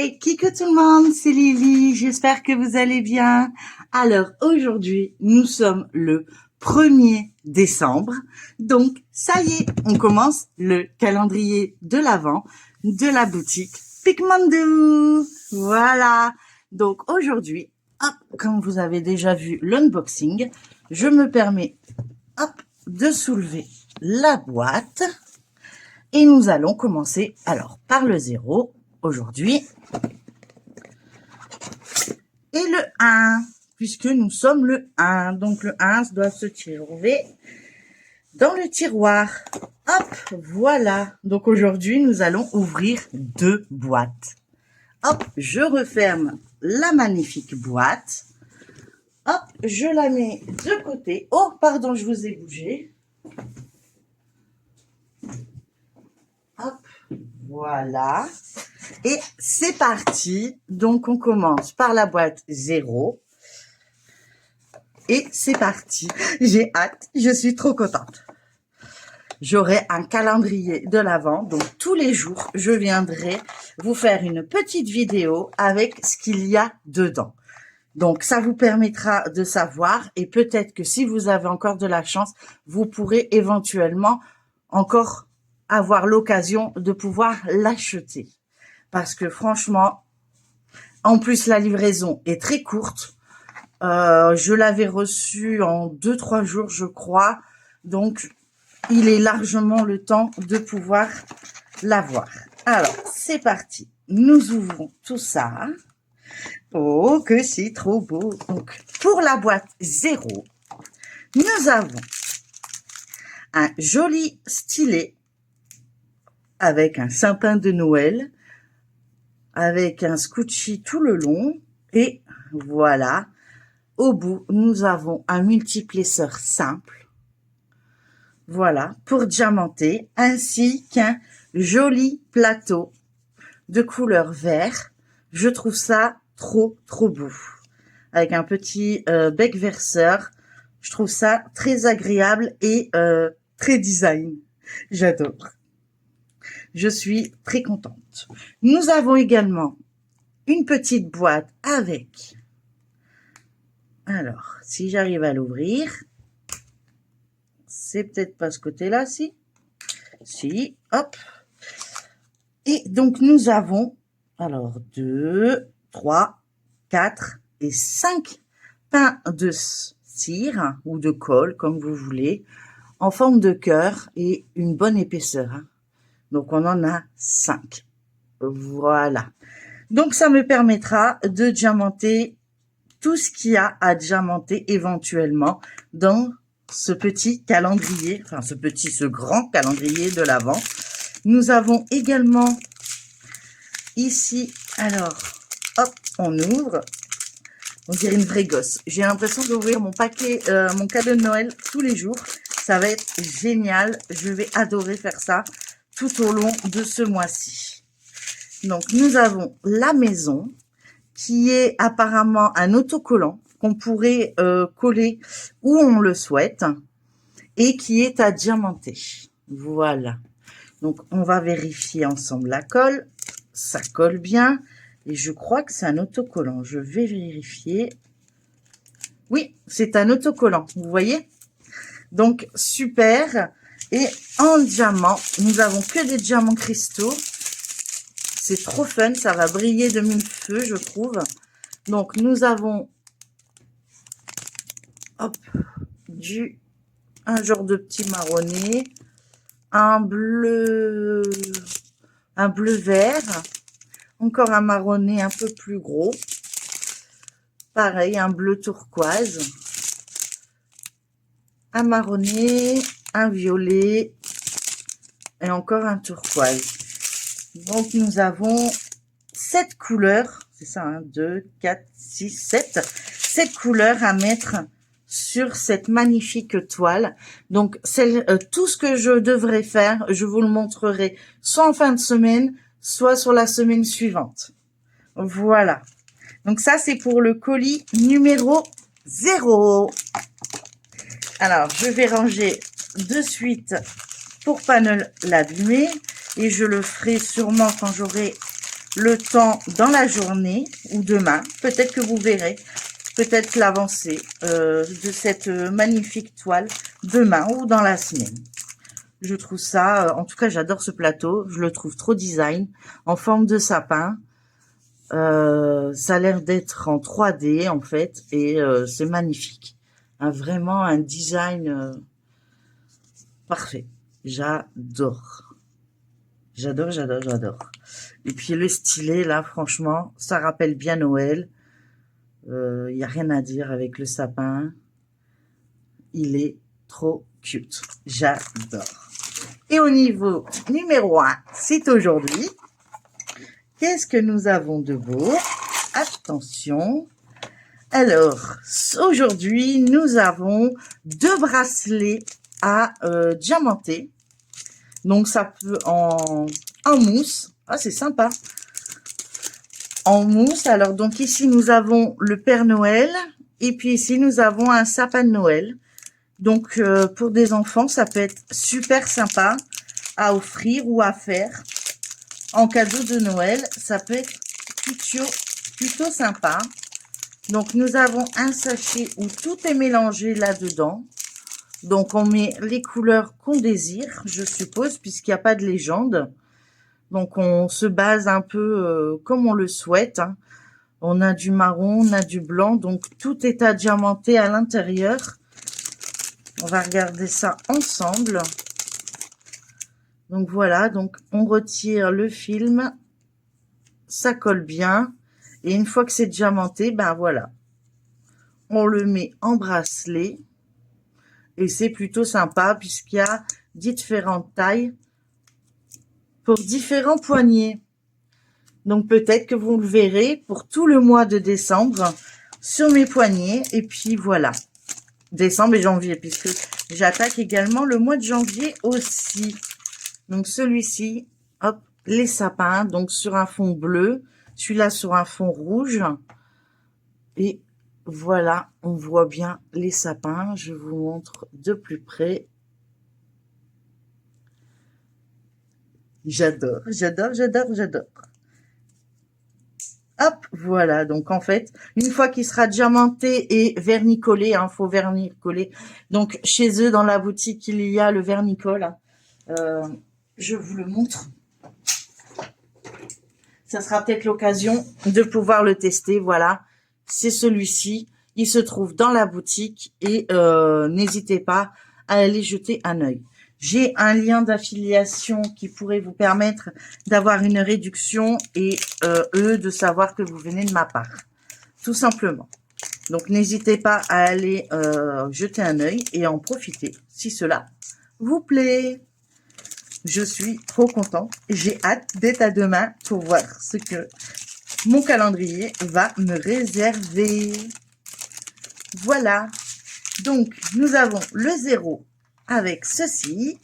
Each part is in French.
Hey, Kiko tout le monde, c'est Lily, j'espère que vous allez bien. Alors aujourd'hui, nous sommes le 1er décembre, donc ça y est, on commence le calendrier de l'Avent de la boutique Picmandou. Voilà, donc aujourd'hui, hop, comme vous avez déjà vu l'unboxing, je me permets hop, de soulever la boîte et nous allons commencer alors par le 0 aujourd'hui. Et le 1, puisque nous sommes le 1. Donc, le 1 doit se trouver dans le tiroir. Hop, voilà. Donc, aujourd'hui, nous allons ouvrir 2 boîtes. Hop, je referme la magnifique boîte. Hop, je la mets de côté. Oh, pardon, je vous ai bougé. Hop, voilà. Et c'est parti. Donc, on commence par la boîte 0. Et c'est parti. J'ai hâte. Je suis trop contente. J'aurai un calendrier de l'Avent. Donc, tous les jours, je viendrai vous faire une petite vidéo avec ce qu'il y a dedans. Donc, ça vous permettra de savoir. Et peut-être que si vous avez encore de la chance, vous pourrez éventuellement encore avoir l'occasion de pouvoir l'acheter. Parce que franchement, en plus, la livraison est très courte. Je l'avais reçu en 2-3 jours, je crois. Donc, il est largement le temps de pouvoir l'avoir. Alors, c'est parti. Nous ouvrons tout ça. Oh, que c'est trop beau. Donc, pour la boîte 0, nous avons un joli stylet avec un sapin de Noël, avec un scotchy tout le long. Et voilà. Au bout, nous avons un multiplesseur simple. Voilà, pour diamanter, ainsi qu'un joli plateau de couleur vert. Je trouve ça trop beau. Avec un petit bec verseur. Je trouve ça très agréable et très design. J'adore. Je suis très contente. Nous avons également une petite boîte avec... Alors, si j'arrive à l'ouvrir, c'est peut-être pas ce côté-là, si. Si, hop. Et donc, nous avons, alors, 2, 3, 4 et 5 pains de cire ou de colle, comme vous voulez, en forme de cœur et une bonne épaisseur. Hein. Donc, on en a 5. Voilà. Donc, ça me permettra de diamanter tout ce qu'il y a à diamanter éventuellement dans ce petit calendrier, enfin ce grand calendrier de l'Avent. Nous avons également ici, alors, hop, on ouvre. On dirait une vraie gosse. J'ai l'impression d'ouvrir mon paquet, mon cadeau de Noël tous les jours. Ça va être génial. Je vais adorer faire ça tout au long de ce mois-ci. Donc, nous avons la maison, qui est apparemment un autocollant qu'on pourrait coller où on le souhaite et qui est à diamanter. Voilà. Donc, on va vérifier ensemble la colle. Ça colle bien et je crois que c'est un autocollant. Je vais vérifier. Oui, c'est un autocollant. Vous voyez? Donc, super. Et en diamant, nous avons que des diamants cristaux. C'est trop fun, ça va briller de mille feux, je trouve. Donc, nous avons hop, un genre de petit marronné, un bleu vert, encore un marronné un peu plus gros. Pareil, un bleu turquoise, un marronné, un violet et encore un turquoise. Donc, nous avons 7 couleurs, c'est ça, hein, 2, 4, 6, 7. 7 couleurs à mettre sur cette magnifique toile. Donc, tout ce que je devrais faire, je vous le montrerai soit en fin de semaine, soit sur la semaine suivante. Voilà. Donc, ça, c'est pour le colis numéro 0. Alors, je vais ranger de suite pour pas l'abîmer. Et je le ferai sûrement quand j'aurai le temps dans la journée ou demain. Peut-être que vous verrez peut-être l'avancée de cette magnifique toile demain ou dans la semaine. Je trouve ça, en tout cas, j'adore ce plateau. Je le trouve trop design, en forme de sapin. Ça a l'air d'être en 3D, en fait, et c'est magnifique. Vraiment un design parfait. J'adore. J'adore, j'adore, j'adore. Et puis le stylet, là, franchement, ça rappelle bien Noël. Il n'y a rien à dire avec le sapin. Il est trop cute. J'adore. Et au niveau numéro 1, c'est aujourd'hui. Qu'est-ce que nous avons de beau? Attention. Alors, aujourd'hui, nous avons 2 bracelets à diamanter. Donc, ça peut en mousse. Ah, c'est sympa. En mousse. Alors, donc ici, nous avons le Père Noël. Et puis ici, nous avons un sapin de Noël. Donc, pour des enfants, ça peut être super sympa à offrir ou à faire en cadeau de Noël. Ça peut être plutôt sympa. Donc, nous avons un sachet où tout est mélangé là-dedans. Donc, on met les couleurs qu'on désire, je suppose, puisqu'il n'y a pas de légende. Donc, on se base un peu comme on le souhaite. Hein. On a du marron, on a du blanc. Donc, tout est à diamanter à l'intérieur. On va regarder ça ensemble. Donc, voilà. Donc, on retire le film. Ça colle bien. Et une fois que c'est diamanté, ben voilà. On le met en bracelet. Et c'est plutôt sympa puisqu'il y a différentes tailles pour différents poignets. Donc, peut-être que vous le verrez pour tout le mois de décembre sur mes poignets. Et puis, voilà. Décembre et janvier, puisque j'attaque également le mois de janvier aussi. Donc, celui-ci, hop, les sapins, donc sur un fond bleu. Celui-là sur un fond rouge. Et voilà, on voit bien les sapins. Je vous montre de plus près. J'adore, j'adore, j'adore, j'adore. Hop, voilà. Donc, en fait, une fois qu'il sera diamanté et vernicolé, hein, faut vernicoler. Donc, chez eux, dans la boutique, il y a le vernicole. Je vous le montre. Ça sera peut-être l'occasion de pouvoir le tester. Voilà, c'est celui-ci. Il se trouve dans la boutique et n'hésitez pas à aller jeter un œil. J'ai un lien d'affiliation qui pourrait vous permettre d'avoir une réduction et eux de savoir que vous venez de ma part. Tout simplement. Donc, n'hésitez pas à aller jeter un œil et en profiter si cela vous plaît. Je suis trop contente. J'ai hâte d'être à demain pour voir ce que mon calendrier va me réserver. Voilà. Donc, nous avons le 0 avec ceci.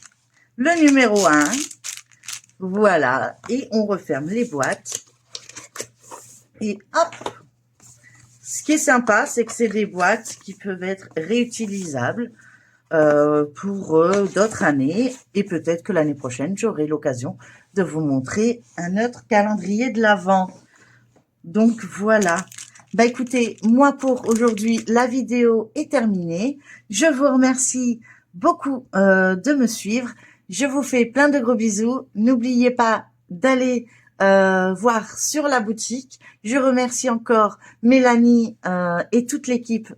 Le numéro 1. Voilà. Et on referme les boîtes. Et hop. Ce qui est sympa, c'est que c'est des boîtes qui peuvent être réutilisables pour d'autres années. Et peut-être que l'année prochaine, j'aurai l'occasion de vous montrer un autre calendrier de l'Avent. Donc, voilà. Bah, écoutez, moi, pour aujourd'hui, la vidéo est terminée. Je vous remercie beaucoup de me suivre. Je vous fais plein de gros bisous. N'oubliez pas d'aller voir sur la boutique. Je remercie encore Mélanie et toute l'équipe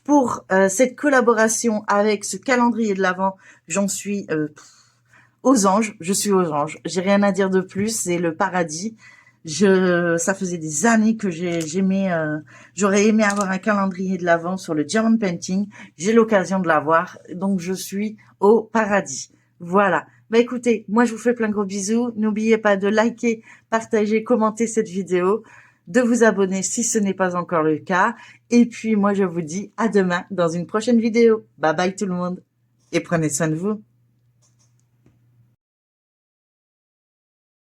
pour cette collaboration avec ce calendrier de l'Avent. J'en suis aux anges. Je suis aux anges. J'ai rien à dire de plus. C'est le paradis. Ça faisait des années que j'aurais aimé avoir un calendrier de l'Avent sur le Diamond Painting. J'ai l'occasion de l'avoir. Donc, je suis au paradis. Voilà. Bah, écoutez, moi, je vous fais plein de gros bisous. N'oubliez pas de liker, partager, commenter cette vidéo, de vous abonner si ce n'est pas encore le cas. Et puis, moi, je vous dis à demain dans une prochaine vidéo. Bye bye tout le monde. Et prenez soin de vous.